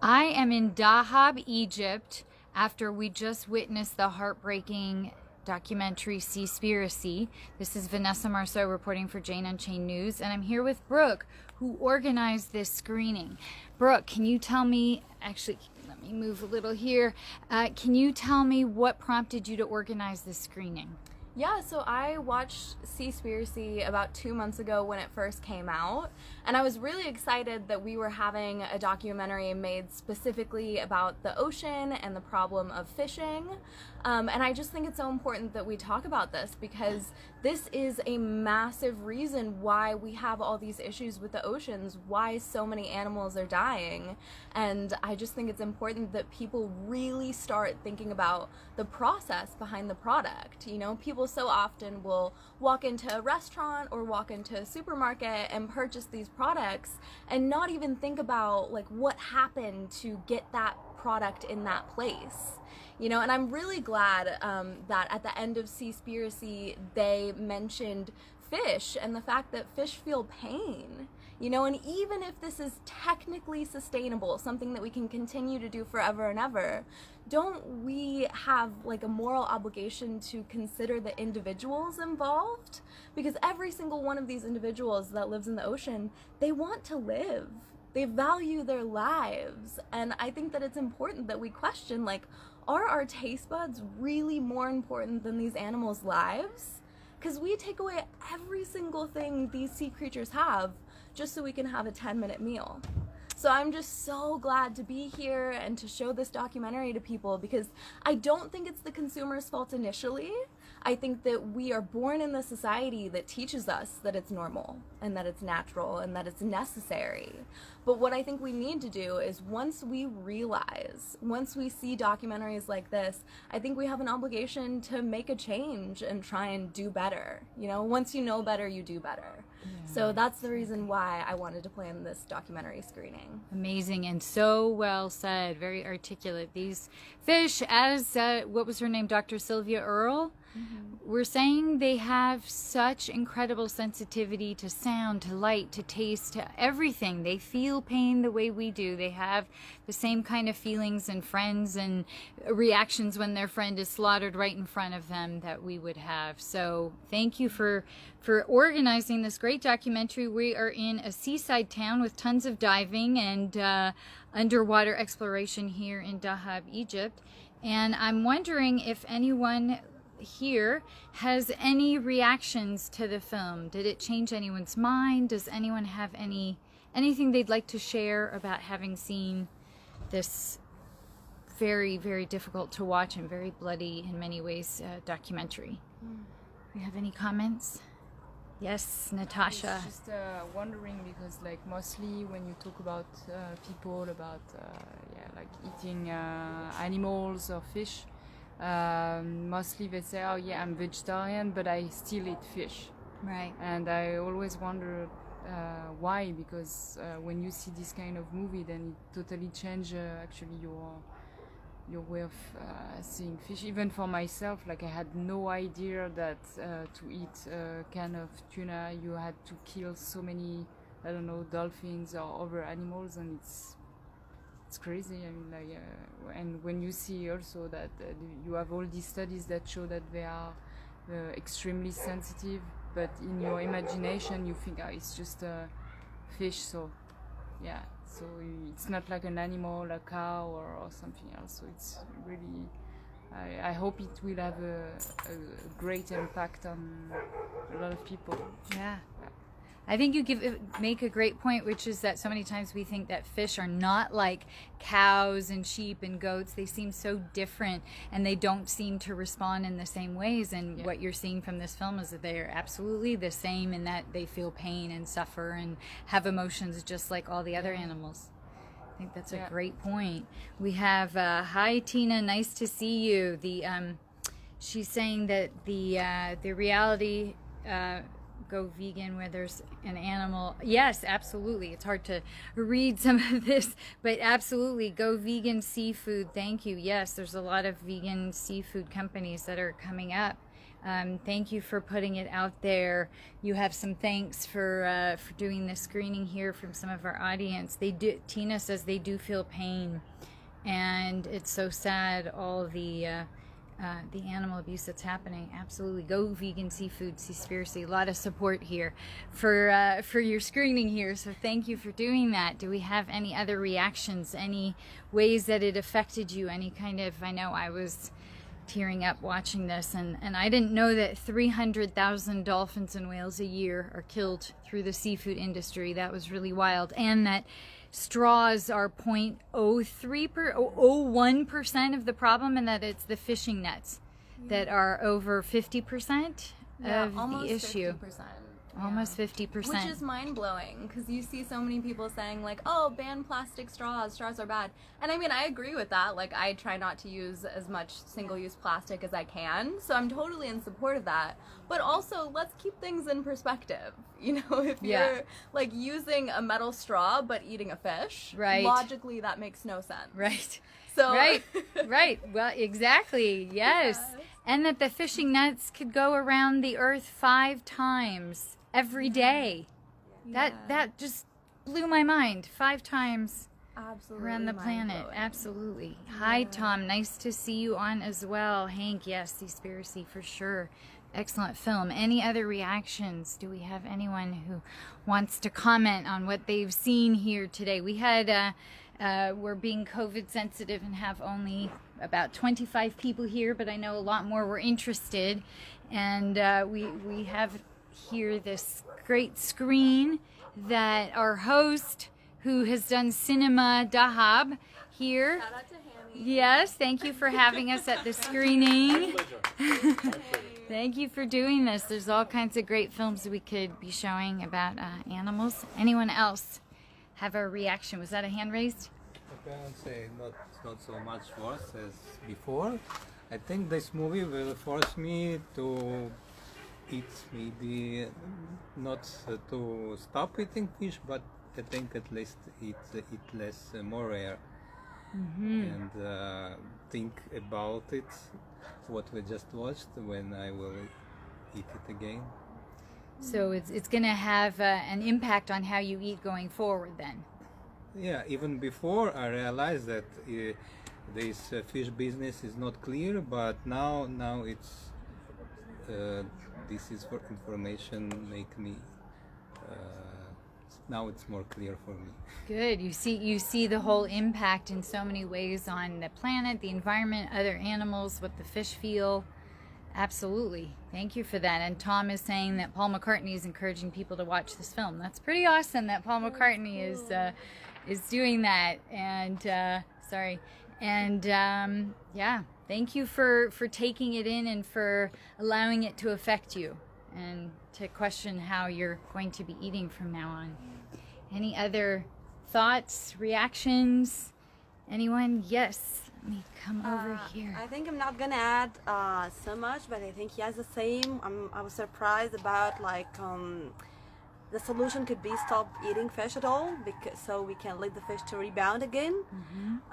I am in Dahab, Egypt, after we just witnessed the heartbreaking documentary Seaspiracy. This is Vanessa Marsot reporting for Jane Unchained News, and I'm here with Brooke, who organized this screening. Brooke, can you tell me, actually, let me move a little here. Can you tell me what prompted you to organize this screening? Yeah, so I watched Seaspiracy about 2 months ago when it first came out, and I was really excited that we were having a documentary made specifically about the ocean and the problem of fishing. And I just think it's so important that we talk about this because this is a massive reason why we have all these issues with the oceans, why so many animals are dying. And I just think it's important that people really start thinking about the process behind the product. You know, people so often will walk into a restaurant or walk into a supermarket and purchase these products and not even think about like what happened to get that product in that place. You know, and I'm really glad that at the end of Seaspiracy they mentioned fish and the fact that fish feel pain. You know, and even if this is technically sustainable, something that we can continue to do forever and ever, don't we have like a moral obligation to consider the individuals involved? Because every single one of these individuals that lives in the ocean, they want to live. They value their lives. And I think that it's important that we question, like, are our taste buds really more important than these animals' lives? Because we take away every single thing these sea creatures have just so we can have a 10-minute meal. So I'm just so glad to be here and to show this documentary to people because I don't think it's the consumer's fault initially. I think that we are born in the society that teaches us that it's normal and that it's natural and that it's necessary. But what I think we need to do is once we see documentaries like this, I think we have an obligation to make a change and try and do better. You know, once you know better, you do better. Yeah. So that's the reason why I wanted to plan this documentary screening. Amazing and so well said, very articulate. These fish, as what was her name, Dr. Sylvia Earle? We're saying they have such incredible sensitivity to sound, to light, to taste, to everything. They feel pain the way we do. They have the same kind of feelings and friends and reactions when their friend is slaughtered right in front of them that we would have. So thank you for organizing this great documentary. We are in a seaside town with tons of diving and underwater exploration here in Dahab, Egypt. And I'm wondering if anyone here has any reactions to the film. Did it change anyone's mind? Does anyone have anything they'd like to share about having seen this very, very difficult to watch and very bloody in many ways documentary? Do you have any comments? Yes, Natasha. I was just wondering because like mostly when you talk about people about like eating animals or fish, mostly they say, oh yeah, I'm vegetarian, but I still eat fish. Right. And I always wonder why, because when you see this kind of movie, then it totally changes actually your way of seeing fish. Even for myself, like I had no idea that to eat a can of tuna, you had to kill so many, I don't know, dolphins or other animals, and it's crazy. I mean, like, and when you see also that you have all these studies that show that they are extremely sensitive, but in your imagination you think, oh, it's just a fish, so yeah. So it's not like an animal, a cow or something else. So it's really, I hope it will have a great impact on a lot of people. Yeah. I think you make a great point, which is that so many times we think that fish are not like cows and sheep and goats. They seem so different and they don't seem to respond in the same ways. And what you're seeing from this film is that they are absolutely the same in that they feel pain and suffer and have emotions just like all the other animals. I think that's a great point. We have, hi Tina, nice to see you. She's saying that the reality, go vegan where there's an animal. Yes, absolutely. It's hard to read some of this, but absolutely go vegan seafood. Thank you. Yes, there's a lot of vegan seafood companies that are coming up. Thank you for putting it out there. You have some thanks for doing the screening here from some of our audience. They do. Tina says they do feel pain, and it's so sad. All the animal abuse that's happening. Absolutely, go vegan seafood, Seaspiracy. A lot of support here for your screening here. So thank you for doing that. Do we have any other reactions? Any ways that it affected you? Any kind of? I know I was tearing up watching this, and I didn't know that 300,000 dolphins and whales a year are killed through the seafood industry. That was really wild. And that straws are 0.01% of the problem, and that it's the fishing nets that are over 50% of the issue. 50%. Almost 50%. Which is mind-blowing, because you see so many people saying, like, oh, ban plastic straws are bad. And I mean, I agree with that. Like, I try not to use as much single-use plastic as I can, so I'm totally in support of that. But also, let's keep things in perspective. You know, if you're, like, using a metal straw but eating a fish, right, logically that makes no sense. Right. So right. Well, exactly. Yes. And that the fishing nets could go around the earth 5 times every day. That just blew my mind. 5 times around the planet. Absolutely. Hi, Tom. Nice to see you on as well. Hank, yes, Seaspiracy for sure. Excellent film. Any other reactions? Do we have anyone who wants to comment on what they've seen here today? We had, we're being COVID sensitive and have only about 25 people here, but I know a lot more were interested. And we have here this great screen that our host, who has done cinema, Dahab, here. Shout out to Hammy. Yes, thank you for having us at the screening. Thank you for doing this. There's all kinds of great films that we could be showing about animals. Anyone else have a reaction? Was that a hand raised? I can say not so much worse as before. I think this movie will force me to eat, maybe not to stop eating fish, but I think at least eat less, more rare, and think about it, what we just watched, when I will eat it again. So it's going to have an impact on how you eat going forward then. Yeah, even before I realized that this fish business is not clear, but now it's this is for information make me now it's more clear for me. Good. You see the whole impact in so many ways on the planet, the environment, other animals, what the fish feel. Absolutely. Thank you for that. And Tom is saying that Paul McCartney is encouraging people to watch this film. That's pretty awesome that Paul McCartney is doing that. And yeah, thank you for taking it in and for allowing it to affect you and to question how you're going to be eating from now on. Any other thoughts, reactions? Anyone? Yes. Let me come over here. I think I'm not gonna add so much, but I think he has the same. I was surprised about the solution could be stop eating fish at all, because so we can let the fish to rebound again.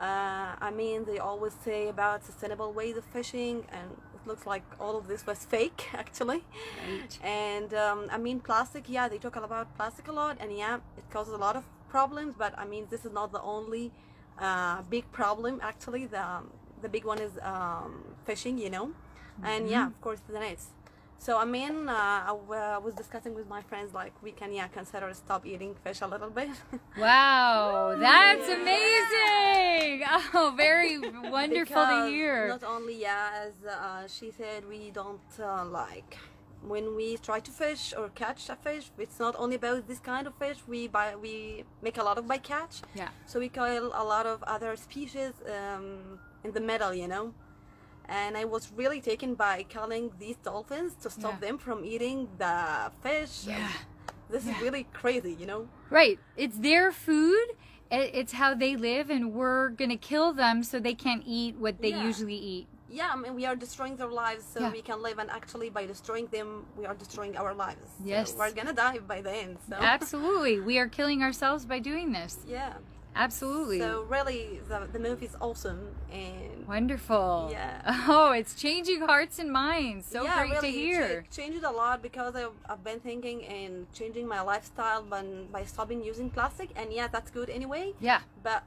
I mean, they always say about sustainable ways of fishing, and it looks like all of this was fake actually. Right. And I mean, plastic, yeah, they talk about plastic a lot, and yeah, it causes a lot of problems, but I mean, this is not the only big problem. Actually, the big one is fishing, you know. And yeah, of course, the nets. So I mean, I was discussing with my friends, like, we can consider stop eating fish a little bit. Wow, that's amazing! Oh, very wonderful to hear. Not only, as she said, we don't like when we try to fish or catch a fish. It's not only about this kind of fish. We make a lot of bycatch. Yeah. So we kill a lot of other species in the middle, you know. And I was really taken by killing these dolphins to stop them from eating the fish. Yeah. This is really crazy, you know? Right. It's their food. It's how they live, and we're going to kill them so they can't eat what they usually eat. Yeah, I mean, we are destroying their lives so we can live, and actually by destroying them, we are destroying our lives. Yes. So we're going to die by the end. So. Absolutely. We are killing ourselves by doing this. Yeah. Absolutely. So really, the movie is awesome and Wonderful. Yeah. Oh, it's changing hearts and minds. So yeah, great really, to hear. Changed a lot because I've been thinking and changing my lifestyle by stopping using plastic. And yeah, that's good anyway. Yeah. But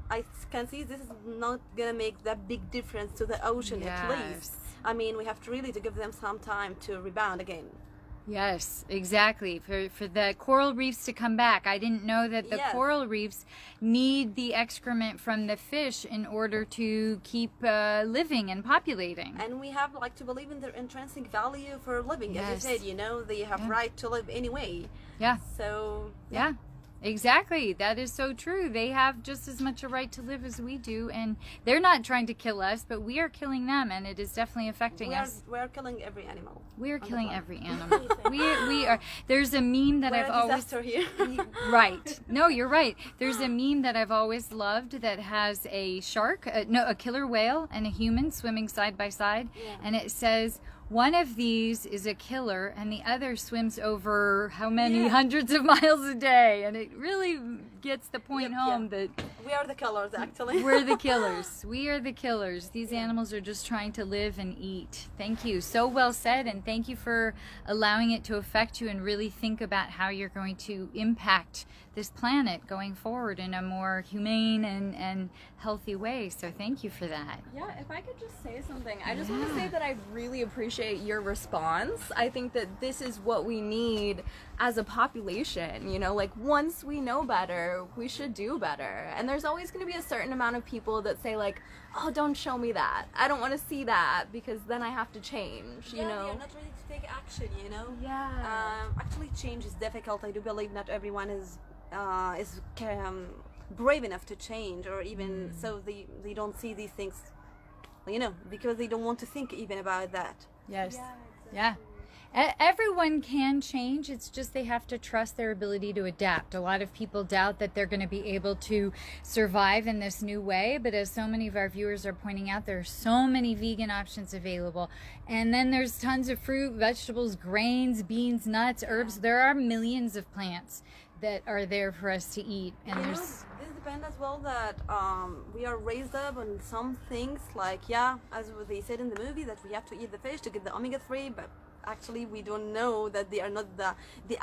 I can see this is not gonna make that big difference to the ocean at least. Yes. I mean, we have to really to give them some time to rebound again. Yes, exactly. For the coral reefs to come back. I didn't know that the Yes. coral reefs need the excrement from the fish in order to keep living and populating. And we have like to believe in their intrinsic value for living. Yes. As you said, you know, they have Yeah. right to live anyway. Yeah, So yeah. Exactly. That is so true. They have just as much a right to live as we do, and they're not trying to kill us, but we are killing them, and it is definitely affecting us. we are killing every animal. We are on the killing planet. every animal. we are. There's a meme that We're I've a always disaster here. right. No, you're right. There's a meme that I've always loved that has a shark, a killer whale, and a human swimming side by side, Yeah. and it says one of these is a killer, and the other swims over how many Yeah. hundreds of miles a day, and it really gets the point Yep, home yeah. that We are the killers, actually. we're the killers. We are the killers. These animals are just trying to live and eat. Thank you. So well said, and thank you for allowing it to affect you and really think about how you're going to impact this planet going forward in a more humane and healthy way. So thank you for that. Yeah, if I could just say something, I just want to say that I really appreciate your response. I think that this is what we need as a population, you know, like once we know better, we should do better. And there's always going to be a certain amount of people that say like, oh, don't show me that. I don't want to see that because then I have to change, you Yeah, know? we are not ready to take action, you know? Yeah. Actually, change is difficult. I do believe not everyone is brave enough to change, or even so they don't see these things, you know, because they don't want to think even about that. Yes. Yeah. Everyone can change. It's just they have to trust their ability to adapt. A lot of people doubt that they're going to be able to survive in this new way. But as so many of our viewers are pointing out, there are so many vegan options available. And then there's tons of fruit, vegetables, grains, beans, nuts, herbs. There are millions of plants that are there for us to eat. And You know, there's this depends as well that we are raised up on some things, like, yeah, as they said in the movie, that we have to eat the fish to get the omega-3, but actually we don't know that they are not the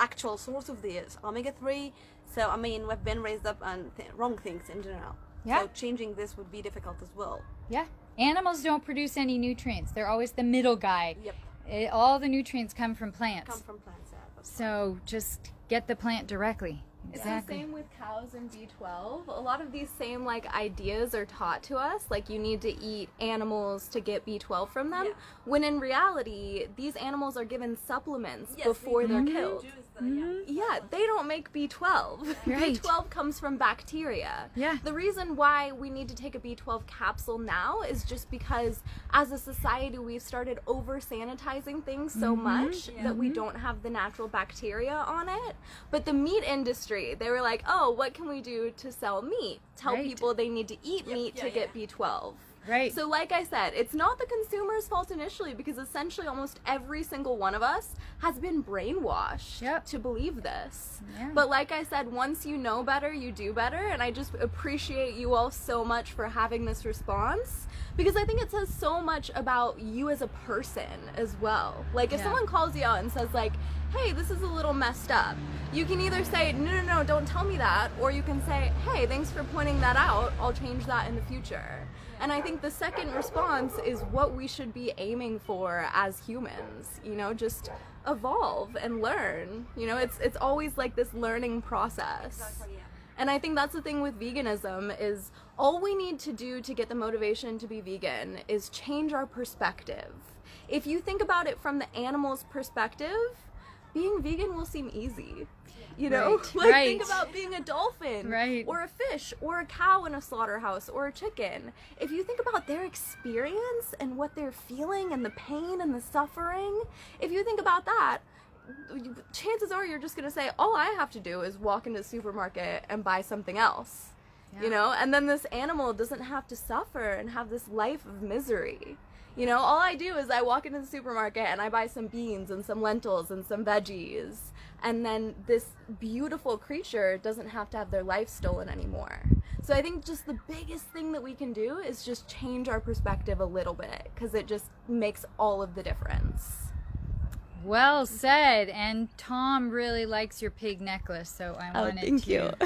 actual source of the omega-3. So I mean, we've been raised up on wrong things in general. Yeah. So changing this would be difficult as well. yeah. Animals don't produce any nutrients. They're always the middle guy. Yep. All the nutrients come from plants. Come from plants. Yeah, that's So just get the plant directly. It's the same with cows and B12. A lot of these same like ideas are taught to us, like you need to eat animals to get B12 from them, Yeah. when in reality, these animals are given supplements Yes, before they're they killed. produce the- Yeah, they don't make B12. Right. B12 comes from bacteria. Yeah. The reason why we need to take a B12 capsule now is just because as a society we've started over sanitizing things so much that we don't have the natural bacteria on it. But the meat industry, they were like, oh, what can we do to sell meat? Tell Right. people they need to eat meat to yeah, get B12. Right. So like I said, it's not the consumer's fault initially, because essentially almost every single one of us has been brainwashed Yep. to believe this. Yeah. But like I said, once you know better, you do better, and I just appreciate you all so much for having this response, because I think it says so much about you as a person as well. Like if Yeah. someone calls you out and says like, hey, this is a little messed up, you can either say, no, don't tell me that, or you can say, hey, thanks for pointing that out, I'll change that in the future. And I think the second response is what we should be aiming for as humans, you know, just evolve and learn. You know, it's always like this learning process. Exactly, yeah. And I think that's the thing with veganism is all we need to do to get the motivation to be vegan is change our perspective. If you think about it from the animal's perspective, being vegan will seem easy. You know, Right, like right. think about being a dolphin, Right. or a fish, or a cow in a slaughterhouse, or a chicken. If you think about their experience and what they're feeling and the pain and the suffering, if you think about that, chances are you're just going to say, all I have to do is walk into the supermarket and buy something else, you know, and then this animal doesn't have to suffer and have this life of misery. You know, all I do is I walk into the supermarket and I buy some beans and some lentils and some veggies. And then this beautiful creature doesn't have to have their life stolen anymore. So I think just the biggest thing that we can do is just change our perspective a little bit, because it just makes all of the difference. Well said. And Tom really likes your pig necklace, so I wanted to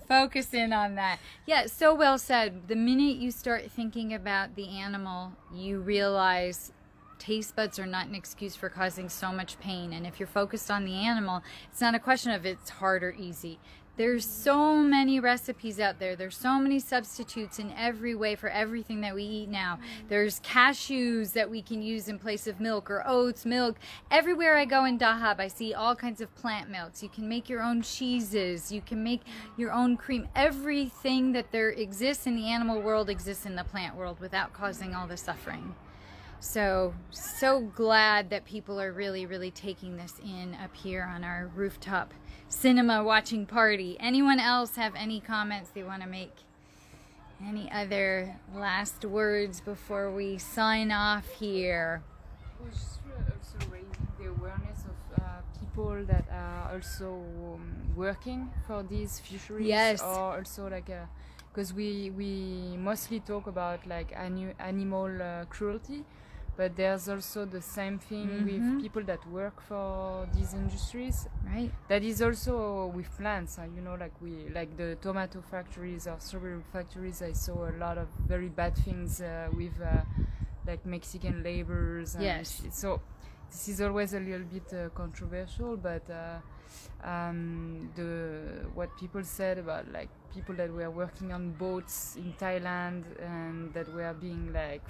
focus in on that. Yeah, so well said. The minute you start thinking about the animal, you realize taste buds are not an excuse for causing so much pain. And if you're focused on the animal, it's not a question of it's hard or easy. There's so many recipes out there. There's so many substitutes in every way for everything that we eat now. There's cashews that we can use in place of milk, or oats, milk. Everywhere I go in Dahab, I see all kinds of plant milks. You can make your own cheeses. You can make your own cream. Everything that there exists in the animal world exists in the plant world without causing all the suffering. So glad that people are really taking this in up here on our rooftop cinema watching party. Anyone else have any comments they want to make? Any other last words before we sign off here? We should also raise the awareness of people that are also working for these fisheries. Yes. Or also like because we mostly talk about like animal cruelty, but there's also the same thing with people that work for these industries. Right. That is also with plants. You know, like the tomato factories or strawberry factories. I saw a lot of very bad things with like Mexican laborers. And yes. So this is always a little bit controversial, but what people said about like people that were working on boats in Thailand and that were being like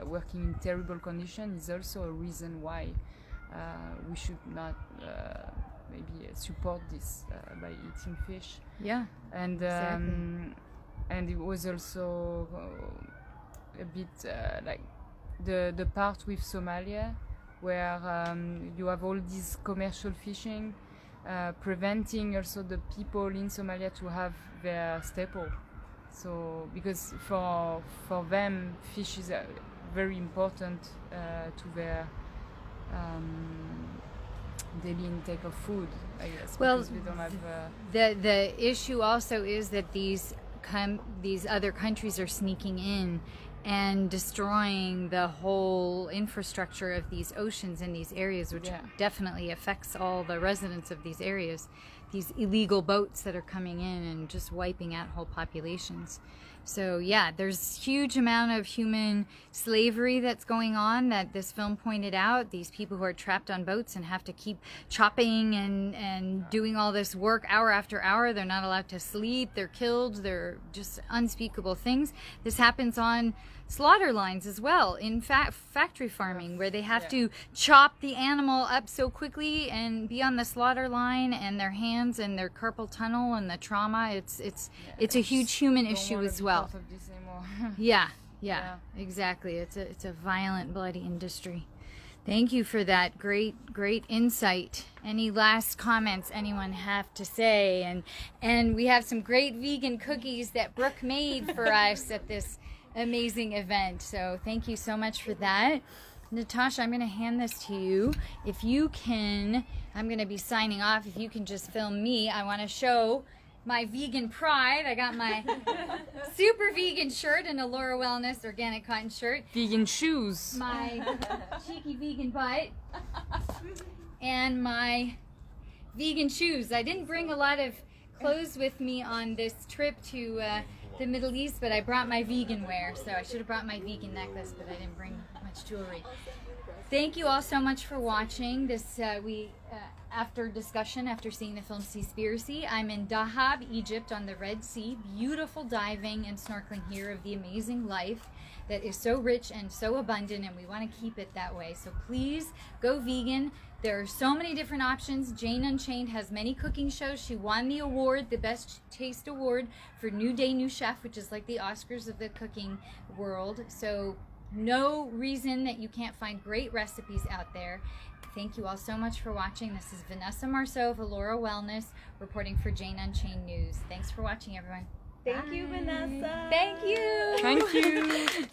working in terrible conditions is also a reason why we should not maybe support this by eating fish. Yeah. And exactly. And it was also a bit like the part with Somalia, where you have all this commercial fishing preventing also the people in Somalia to have their staple. So because for them fish is very important to their daily intake of food, I guess. Well, because we don't have the issue also is that these other countries are sneaking in and destroying the whole infrastructure of these oceans in these areas, which definitely affects all the residents of these areas. These illegal boats that are coming in and just wiping out whole populations. So yeah, there's huge amount of human slavery that's going on that this film pointed out. These people who are trapped on boats and have to keep chopping and doing all this work hour after hour. They're not allowed to sleep. They're killed. They're just unspeakable things. This happens on slaughter lines as well, in factory farming, where they have to chop the animal up so quickly and be on the slaughter line, and their hands and their carpal tunnel and the trauma. It's a huge human issue as well. Yeah, exactly. It's a violent, bloody industry. Thank you for that great insight. Any last comments anyone have to say? And we have some great vegan cookies that Brooke made for us at this amazing event. So thank you so much for that. Natasha, I'm going to hand this to you. If you can, I'm going to be signing off. If you can just film me, I want to show my vegan pride. I got my super vegan shirt and a Laura Wellness organic cotton shirt. Vegan shoes. My cheeky vegan butt. And my vegan shoes. I didn't bring a lot of clothes with me on this trip to the Middle East, but I brought my vegan wear, so I should have brought my vegan necklace, but I didn't bring much jewelry. Thank you all so much for watching this. After discussion, after seeing the film Seaspiracy, I'm in Dahab, Egypt, on the Red Sea. Beautiful diving and snorkeling here of the amazing life that is so rich and so abundant, and we want to keep it that way. So please go vegan. There are so many different options. Jane Unchained has many cooking shows. She won the award, the Best Taste Award, for New Day New Chef, which is like the Oscars of the cooking world. So no reason that you can't find great recipes out there. Thank you all so much for watching. This is Vanessa Marsot of Allura Wellness reporting for Jane Unchained News. Thanks for watching, everyone. Thank you, Vanessa. Thank you. Thank you.